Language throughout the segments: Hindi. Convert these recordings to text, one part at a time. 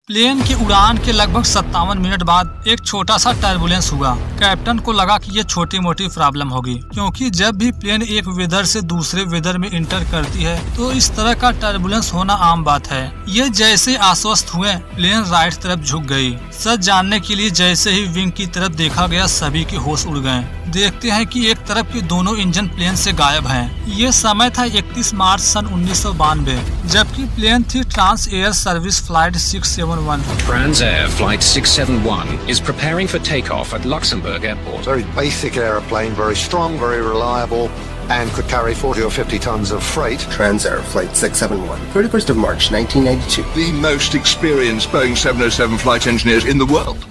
प्लेन की उड़ान के लगभग 57 मिनट बाद एक छोटा सा टर्बुलेंस हुआ। कैप्टन को लगा कि ये छोटी मोटी प्रॉब्लम होगी, क्योंकि जब भी प्लेन एक वेदर से दूसरे वेदर में इंटर करती है तो इस तरह का टर्बुलेंस होना आम बात है। ये जैसे आश्वस्त हुए, प्लेन राइट तरफ झुक गई। सच जानने के लिए जैसे ही विंग की तरफ देखा गया, सभी के होश उड़ गए। देखते हैं कि एक तरफ के दोनों इंजन प्लेन से गायब हैं। ये समय था 31 मार्च सन 1992, जबकि प्लेन थी Trans Air Service flight 671। Transair Flight 671 is preparing for takeoff at Luxembourg Airport. Very basic aeroplane, very strong, very reliable, and could carry 40 or 50 tons of freight. Transair Flight 671, 31st of March 1992. The most experienced Boeing 707 flight engineers in the world.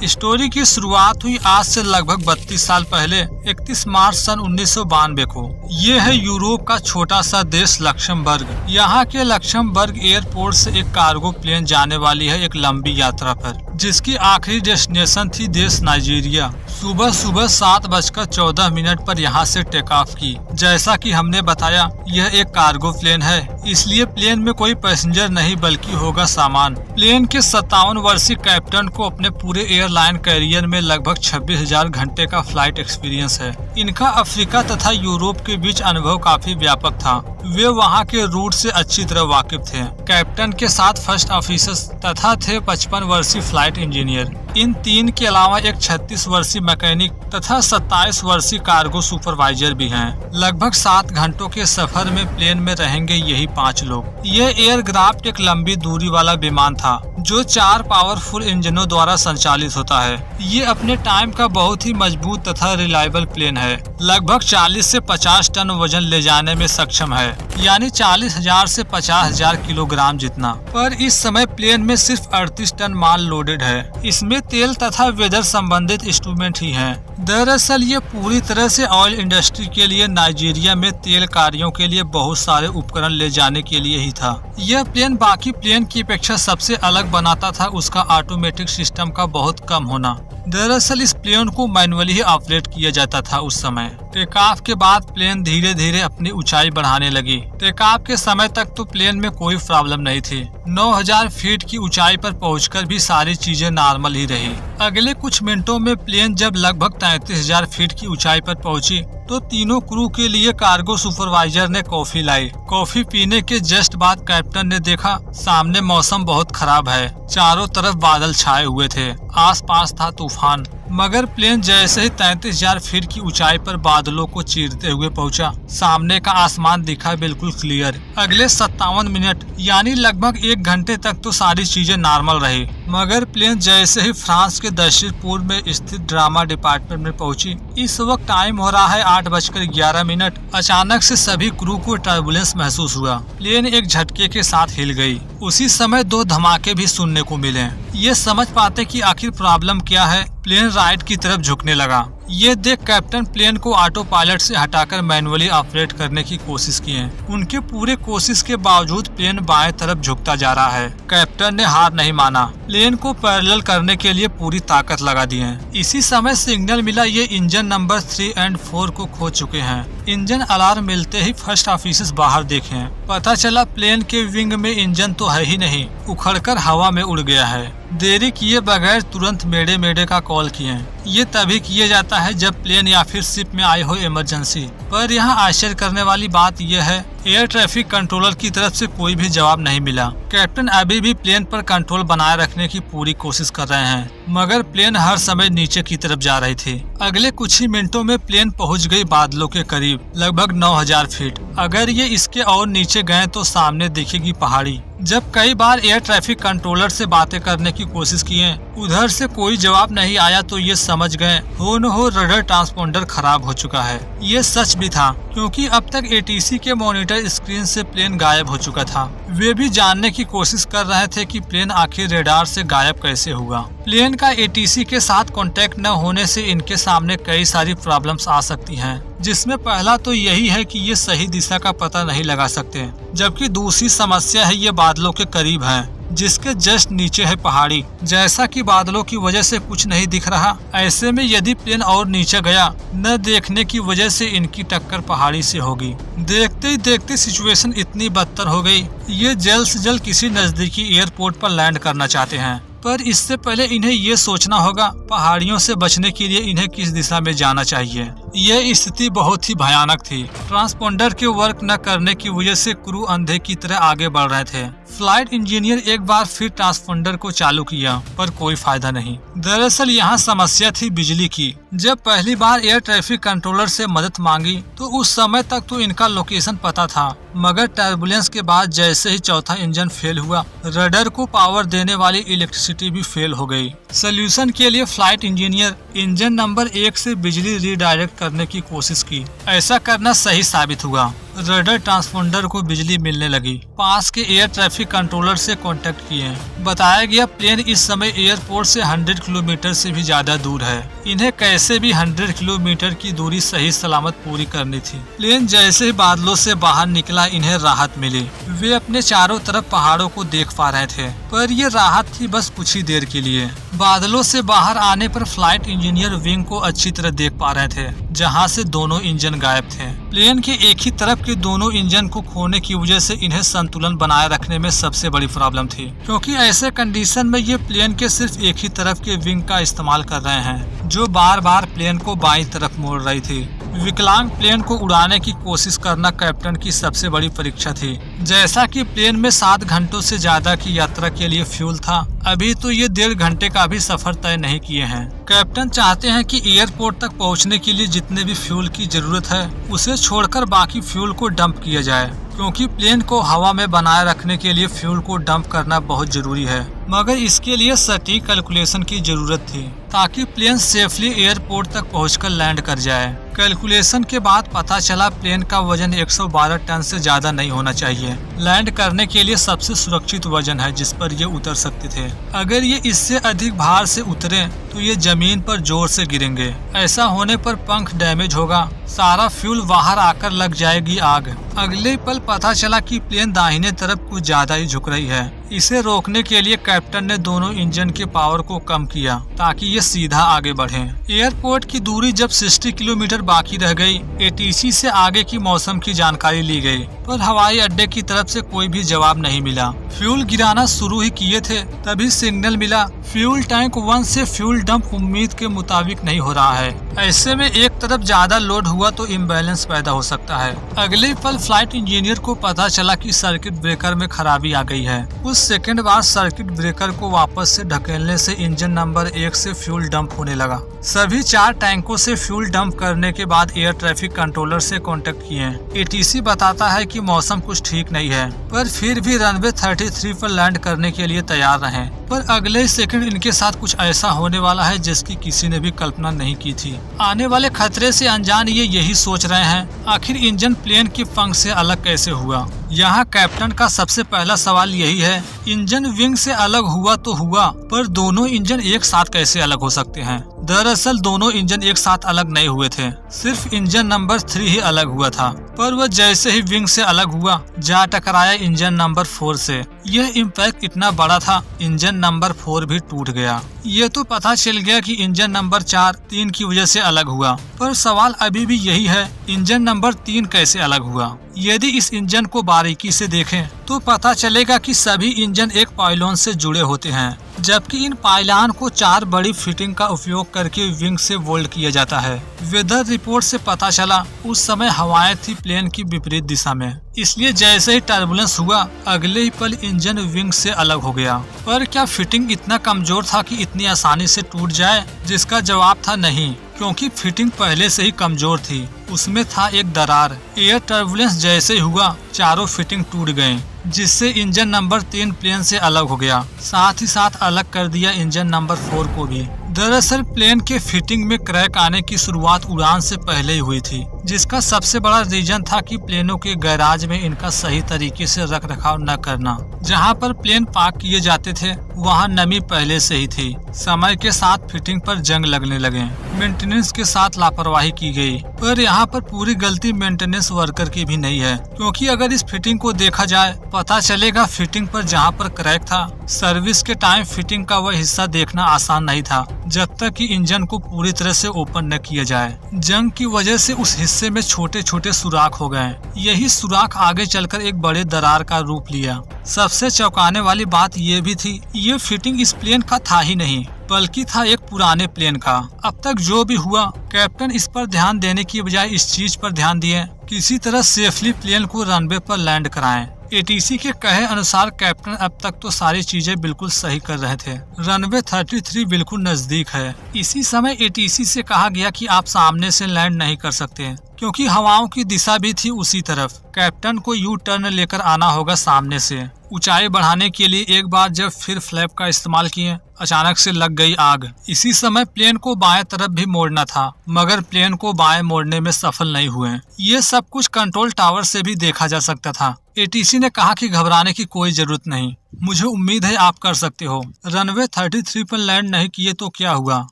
Story की शुरुआत हुई आज से लगभग 32 साल पहले 31 मार्च सन 1992 को। ये है यूरोप का छोटा सा देश लक्समबर्ग। यहाँ के लक्समबर्ग एयरपोर्ट से एक कार्गो प्लेन जाने वाली है एक लंबी यात्रा पर, जिसकी आखिरी डेस्टिनेशन थी देश नाइजीरिया। सुबह 7:14 पर यहाँ से टेक ऑफ की। जैसा कि हमने बताया, यह एक कार्गो प्लेन है, इसलिए प्लेन में कोई पैसेंजर नहीं बल्कि होगा सामान। प्लेन के 57 वर्षीय कैप्टन को अपने पूरे एयरलाइन कैरियर में लगभग 26,000 घंटे का फ्लाइट एक्सपीरियंस है। इनका अफ्रीका तथा यूरोप के बीच अनुभव काफी व्यापक था। वे वहाँ के रूट से अच्छी तरह वाकिफ थे। कैप्टन के साथ फर्स्ट ऑफिसर तथा थे 55 वर्षीय फ्लाइट इंजीनियर। इन तीन के अलावा एक 36 वर्षीय मैकेनिक तथा 27 वर्षीय कार्गो सुपरवाइजर भी हैं। लगभग 7 घंटों के सफर में प्लेन में रहेंगे यही 5 लोग। ये एयरक्राफ्ट एक लंबी दूरी वाला विमान था, जो 4 पावरफुल इंजनों द्वारा संचालित होता है। ये अपने टाइम का बहुत ही मजबूत तथा रिलायबल प्लेन है। लगभग 40 से 50 टन वजन ले जाने में सक्षम है, यानी 40,000 से 50,000 किलोग्राम जितना। पर इस समय प्लेन में सिर्फ 38 टन माल लोडेड है। इसमें तेल तथा वेदर संबंधित इंस्ट्रूमेंट ही हैं। दरअसल ये पूरी तरह से ऑयल इंडस्ट्री के लिए नाइजीरिया में तेल कार्यों के लिए बहुत सारे उपकरण ले जाने के लिए ही था। यह प्लेन बाकी प्लेन की अपेक्षा सबसे अलग बनाता था उसका ऑटोमेटिक सिस्टम का बहुत कम होना। दरअसल इस प्लेन को मैनुअली ही ऑपरेट किया जाता था उस समय। टेक ऑफ के बाद प्लेन धीरे धीरे अपनी ऊंचाई बढ़ाने लगी। टेक ऑफ के समय तक तो प्लेन में कोई प्रॉब्लम नहीं थी। 9,000 फीट की ऊंचाई पर पहुंचकर भी सारी चीजें नॉर्मल ही रही। अगले कुछ मिनटों में प्लेन जब लगभग 33,000 फीट की ऊंचाई पर पहुंची तो तीनों क्रू के लिए कार्गो सुपरवाइजर ने कॉफी लाई। कॉफी पीने के जस्ट बाद कैप्टन ने देखा सामने मौसम बहुत खराब है। चारों तरफ बादल छाए हुए थे, आसपास था तूफान। मगर प्लेन जैसे ही 33,000 फीट की ऊंचाई पर बादलों को चीरते हुए पहुंचा, सामने का आसमान दिखा बिल्कुल क्लियर। अगले 57 मिनट यानी लगभग 1 घंटे तक तो सारी चीजें नॉर्मल रही। मगर प्लेन जैसे ही फ्रांस के दक्षिण पूर्व में स्थित ड्रामा डिपार्टमेंट में पहुंची, इस वक्त टाइम हो रहा है 8:11। अचानक से सभी क्रू को टर्बुलेंस महसूस हुआ। प्लेन एक झटके के साथ हिल गई। उसी समय 2 धमाके भी सुनने को मिले। ये समझ पाते कि आखिर प्रॉब्लम क्या है, प्लेन राइट की तरफ झुकने लगा। ये देख कैप्टन प्लेन को ऑटो पायलट से हटाकर मैनुअली ऑपरेट करने की कोशिश किए। उनके पूरे कोशिश के बावजूद प्लेन बाएं तरफ झुकता जा रहा है। कैप्टन ने हार नहीं माना, प्लेन को पैरेलल करने के लिए पूरी ताकत लगा दी है। इसी समय सिग्नल मिला ये इंजन नंबर 3 और 4 को खो चुके हैं। इंजन अलार्म मिलते ही फर्स्ट ऑफिसर बाहर देखे। पता चला प्लेन के विंग में इंजन तो है ही नहीं, उखड़कर हवा में उड़ गया है। देरी किए बगैर तुरंत मेडे का कॉल किए। ये तभी किया जाता है जब प्लेन या फिर शिप में आई हो इमरजेंसी। पर यहाँ आश्चर्य करने वाली बात यह है, एयर ट्रैफिक कंट्रोलर की तरफ से कोई भी जवाब नहीं मिला। कैप्टन अभी भी प्लेन पर कंट्रोल बनाए रखने की पूरी कोशिश कर रहे हैं, मगर प्लेन हर समय नीचे की तरफ जा रही थी। अगले कुछ ही मिनटों में प्लेन पहुंच गई बादलों के करीब, लगभग 9,000 फीट। अगर ये इसके और नीचे गए तो सामने दिखेगी पहाड़ी। जब कई बार एयर ट्रैफिक कंट्रोलर से बातें करने की कोशिश किए, उधर से कोई जवाब नहीं आया तो ये समझ गए हो न हो रडर ट्रांसपोंडर खराब हो चुका है। ये सच भी था, क्योंकि अब तक एटीसी के मॉनिटर स्क्रीन से प्लेन गायब हो चुका था। वे भी जानने की कोशिश कर रहे थे कि प्लेन आखिर रेडार से गायब कैसे हुआ। प्लेन का एटीसी के साथ कांटेक्ट न होने से इनके सामने कई सारी प्रॉब्लम्स आ सकती हैं, जिसमें पहला तो यही है कि ये सही दिशा का पता नहीं लगा सकते, जबकि दूसरी समस्या है ये बादलों के करीब हैं। जिसके जस्ट नीचे है पहाड़ी। जैसा कि बादलों की वजह से कुछ नहीं दिख रहा, ऐसे में यदि प्लेन और नीचे गया, न देखने की वजह से इनकी टक्कर पहाड़ी से होगी। देखते ही देखते सिचुएशन इतनी बदतर हो गई, ये जल्द से जल्द किसी नजदीकी एयरपोर्ट पर लैंड करना चाहते हैं, पर इससे पहले इन्हें ये सोचना होगा पहाड़ियों से बचने के लिए इन्हें किस दिशा में जाना चाहिए। यह स्थिति बहुत ही भयानक थी। ट्रांसपोंडर के वर्क न करने की वजह से क्रू अंधे की तरह आगे बढ़ रहे थे। फ्लाइट इंजीनियर एक बार फिर ट्रांसपोंडर को चालू किया, पर कोई फायदा नहीं। दरअसल यहाँ समस्या थी बिजली की। जब पहली बार एयर ट्रैफिक कंट्रोलर से मदद मांगी तो उस समय तक तो इनका लोकेशन पता था, मगर टर्बुलेंस के बाद जैसे ही चौथा इंजन फेल हुआ, रडर को पावर देने वाली इलेक्ट्रिसिटी भी फेल हो गई। सोल्यूशन के लिए फ्लाइट इंजीनियर इंजन नंबर 1 से बिजली रीडायरेक्ट करने की कोशिश की। ऐसा करना सही साबित हुआ। रडर ट्रांसपोंडर को बिजली मिलने लगी। पास के एयर ट्रैफिक कंट्रोलर से कांटेक्ट किए। बताया गया प्लेन इस समय एयरपोर्ट से 100 किलोमीटर से भी ज्यादा दूर है। इन्हें कैसे भी 100 किलोमीटर की दूरी सही सलामत पूरी करनी थी। प्लेन जैसे ही बादलों से बाहर निकला, इन्हें राहत मिली। वे अपने चारों तरफ पहाड़ों को देख पा रहे थे, पर ये राहत थी बस कुछ ही देर के लिए। बादलों से बाहर आने पर फ्लाइट इंजीनियर विंग को अच्छी तरह देख पा रहे थे, जहाँ से दोनों इंजन गायब थे। प्लेन के एक ही तरफ के दोनों इंजन को खोने की वजह से इन्हें संतुलन बनाए रखने में सबसे बड़ी प्रॉब्लम थी, क्योंकि ऐसे कंडीशन में ये प्लेन के सिर्फ एक ही तरफ के विंग का इस्तेमाल कर रहे हैं, जो बार बार प्लेन को बाईं तरफ मोड़ रही थी। विकलांग प्लेन को उड़ाने की कोशिश करना कैप्टन की सबसे बड़ी परीक्षा थी। जैसा कि प्लेन में 7 घंटों से ज्यादा की यात्रा के लिए फ्यूल था, अभी तो ये 1.5 घंटे का भी सफर तय नहीं किए हैं। कैप्टन चाहते हैं कि एयरपोर्ट तक पहुंचने के लिए जितने भी फ्यूल की जरूरत है, उसे छोड़कर बाकी फ्यूल को डंप किया जाए, क्योंकि प्लेन को हवा में बनाए रखने के लिए फ्यूल को डंप करना बहुत जरूरी है। मगर इसके लिए सटीक कैलकुलेशन की जरूरत थी, ताकि प्लेन सेफली एयरपोर्ट तक पहुंचकर लैंड कर जाए। कैलकुलेशन के बाद पता चला प्लेन का वजन 112 टन से ज्यादा नहीं होना चाहिए। लैंड करने के लिए सबसे सुरक्षित वजन है जिस पर ये उतर सकते थे। अगर ये इससे अधिक भार से उतरे तो ये जमीन पर जोर से गिरेंगे। ऐसा होने पर पंख डैमेज होगा, सारा फ्यूल बाहर आकर लग जाएगी आग। अगले पल पता चला कि प्लेन दाहिने तरफ कुछ ज्यादा ही झुक रही है। इसे रोकने के लिए कैप्टन ने दोनों इंजन के पावर को कम किया, ताकि ये सीधा आगे बढ़े। एयरपोर्ट की दूरी जब 60 किलोमीटर बाकी रह गई, एटीसी से आगे की मौसम की जानकारी ली गई, पर हवाई अड्डे की तरफ से कोई भी जवाब नहीं मिला। फ्यूल गिराना शुरू ही किए थे, तभी सिग्नल मिला फ्यूल टैंक 1 से फ्यूल डंप उम्मीद के मुताबिक नहीं हो रहा है। ऐसे में एक तरफ ज्यादा लोड हुआ तो इम्बैलेंस पैदा हो सकता है। अगले पल फ्लाइट इंजीनियर को पता चला कि सर्किट ब्रेकर में खराबी आ गई है। कुछ सेकंड बाद सर्किट ब्रेकर को वापस से ढकेलने से इंजन नंबर 1 से फ्यूल डंप होने लगा। सभी 4 टैंकों से फ्यूल डंप करने के बाद एयर ट्रैफिक कंट्रोलर से कांटेक्ट किए। एटीसी बताता है कि मौसम कुछ ठीक नहीं है, पर फिर भी रनवे 33 पर लैंड करने के लिए तैयार रहे। पर अगले सेकंड इनके साथ कुछ ऐसा होने वाला है जिसकी किसी ने भी कल्पना नहीं की थी। आने वाले खतरे से अनजान ये यही सोच रहे हैं, आखिर इंजन प्लेन के पंख से अलग कैसे हुआ। यहाँ कैप्टन का सबसे पहला सवाल यही है, इंजन विंग से अलग हुआ तो हुआ, पर दोनों इंजन एक साथ कैसे अलग हो सकते हैं। दरअसल दोनों इंजन एक साथ अलग नहीं हुए थे, सिर्फ इंजन नंबर 3 ही अलग हुआ था। पर वह जैसे ही विंग से अलग हुआ, जा टकराया इंजन नंबर 4 से। यह इम्पैक्ट इतना बड़ा था, इंजन नंबर 4 भी टूट गया। ये तो पता चल गया कि इंजन नंबर 4 3 की वजह से अलग हुआ, पर सवाल अभी भी यही है, इंजन नंबर 3 कैसे अलग हुआ। यदि इस इंजन को बारीकी से देखें तो पता चलेगा कि सभी इंजन एक पाइलॉन से जुड़े होते हैं, जबकि इन पाइलान को 4 बड़ी फिटिंग का उपयोग करके विंग से वेल्ड किया जाता है। वेदर रिपोर्ट से पता चला उस समय हवाएं थी प्लेन की विपरीत दिशा में, इसलिए जैसे ही टर्बुलेंस हुआ, अगले ही पल इंजन विंग से अलग हो गया। पर क्या फिटिंग इतना कमजोर था कि इतनी आसानी से टूट जाए? जिसका जवाब था नहीं, क्योंकि फिटिंग पहले से ही कमजोर थी। उसमें था एक दरार। एयर टर्बुलेंस जैसे ही हुआ, चारों फिटिंग टूट गए, जिससे इंजन नंबर 3 प्लेन से अलग हो गया। साथ ही साथ अलग कर दिया इंजन नंबर 4 को भी। दरअसल प्लेन के फिटिंग में क्रैक आने की शुरुआत उड़ान से पहले ही हुई थी, जिसका सबसे बड़ा रीजन था कि प्लेनों के गैराज में इनका सही तरीके से रख रखाव न करना। जहां पर प्लेन पार्क किए जाते थे वहाँ नमी पहले से ही थी। समय के साथ फिटिंग पर जंग लगने लगे। मेंटेनेंस के साथ लापरवाही की गई, पर यहाँ पर पूरी गलती मेंटेनेंस वर्कर की भी नहीं है, क्योंकि अगर इस फिटिंग को देखा जाए पता चलेगा फिटिंग पर जहाँ पर क्रैक था, सर्विस के टाइम फिटिंग का वह हिस्सा देखना आसान नहीं था जब तक कि इंजन को पूरी तरह से ओपन न किया जाए। जंग की वजह से उस हिस्से में छोटे छोटे सुराख हो गए। यही सुराख आगे चलकर एक बड़े दरार का रूप लिया। सबसे चौंकाने वाली बात ये भी थी, ये फिटिंग इस प्लेन का था ही नहीं, बल्कि था एक पुराने प्लेन का। अब तक जो भी हुआ, कैप्टन इस पर ध्यान देने की बजाय इस चीज पर ध्यान दिए किसी तरह सेफली प्लेन को रनवे पर लैंड कराएं। एटीसी के कहे अनुसार कैप्टन अब तक तो सारी चीजें बिल्कुल सही कर रहे थे। रनवे 33 बिल्कुल नजदीक है। इसी समय एटीसी से कहा गया कि आप सामने से लैंड नहीं कर सकते, क्योंकि हवाओं की दिशा भी थी उसी तरफ। कैप्टन को यू टर्न लेकर आना होगा सामने से। ऊंचाई बढ़ाने के लिए एक बार जब फिर फ्लैप का इस्तेमाल किए, अचानक से लग गई आग। इसी समय प्लेन को बाएं तरफ भी मोड़ना था, मगर प्लेन को बाएं मोड़ने में सफल नहीं हुए। ये सब कुछ कंट्रोल टावर से भी देखा जा सकता था। एटीसी ने कहा कि घबराने की कोई जरूरत नहीं, मुझे उम्मीद है आप कर सकते हो। रनवे 33 पर लैंड नहीं किए तो क्या हुआ,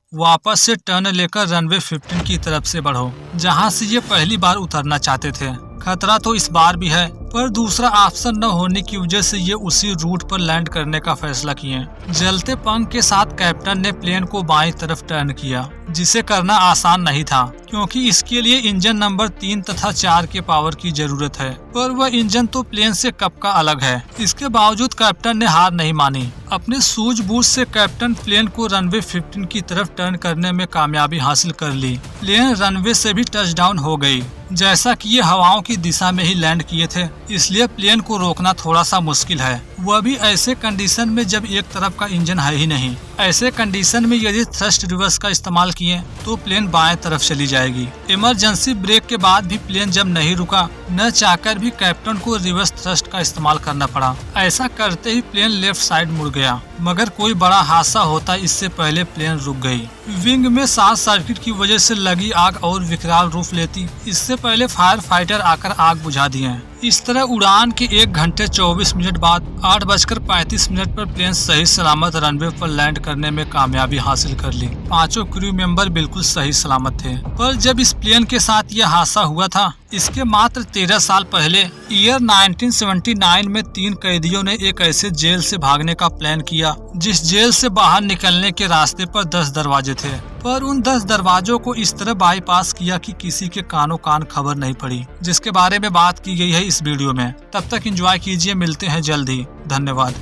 वापस से टर्न लेकर रनवे 15 की तरफ से बढ़ो, जहां से ये पहली बार उतरना चाहते थे। खतरा तो इस बार भी है, पर दूसरा ऑप्शन न होने की वजह से ये उसी रूट पर लैंड करने का फैसला किए। जलते पंख के साथ कैप्टन ने प्लेन को बाईं तरफ टर्न किया, जिसे करना आसान नहीं था, क्योंकि इसके लिए इंजन नंबर 3 तथा 4 के पावर की जरूरत है, पर वह इंजन तो प्लेन से कब का अलग है। इसके बावजूद कैप्टन ने हार नहीं मानी। अपने सूझबूझ से कैप्टन प्लेन को रनवे 15 की तरफ टर्न करने में कामयाबी हासिल कर ली। प्लेन रनवे से भी टचडाउन हो गई। जैसा कि ये हवाओं की दिशा में ही लैंड किए थे, इसलिए प्लेन को रोकना थोड़ा सा मुश्किल है, वह भी ऐसे कंडीशन में जब एक तरफ का इंजन है ही नहीं। ऐसे कंडीशन में यदि थ्रस्ट रिवर्स का इस्तेमाल किए तो प्लेन बाएं तरफ चली जाएगी। इमरजेंसी ब्रेक के बाद भी प्लेन जब नहीं रुका, न चाहकर भी कैप्टन को रिवर्स थ्रस्ट का इस्तेमाल करना पड़ा। ऐसा करते ही प्लेन लेफ्ट साइड मुड़ गया, मगर कोई बड़ा हादसा होता इससे पहले प्लेन रुक गई। विंग में शॉर्ट सर्किट की वजह से लगी आग और विकराल रूप लेती, इससे पहले फायर फाइटर आकर आग बुझा दिए। इस तरह उड़ान के 1 घंटे 24 मिनट बाद 8:35 पर प्लेन सही सलामत रनवे पर लैंड करने में कामयाबी हासिल कर ली। 5 क्रू मेंबर बिल्कुल सही सलामत थे। पर जब इस प्लेन के साथ यह हादसा हुआ था, इसके मात्र 13 साल पहले ईयर 1979 में 3 कैदियों ने एक ऐसे जेल से भागने का प्लान किया जिस जेल से बाहर निकलने के रास्ते पर 10 दरवाजे थे, पर उन 10 दरवाजों को इस तरह बाईपास किया कि किसी के कानों कान खबर नहीं पड़ी, जिसके बारे में बात की गई है इस वीडियो में। तब तक एंजॉय कीजिए, मिलते हैं जल्द ही। धन्यवाद।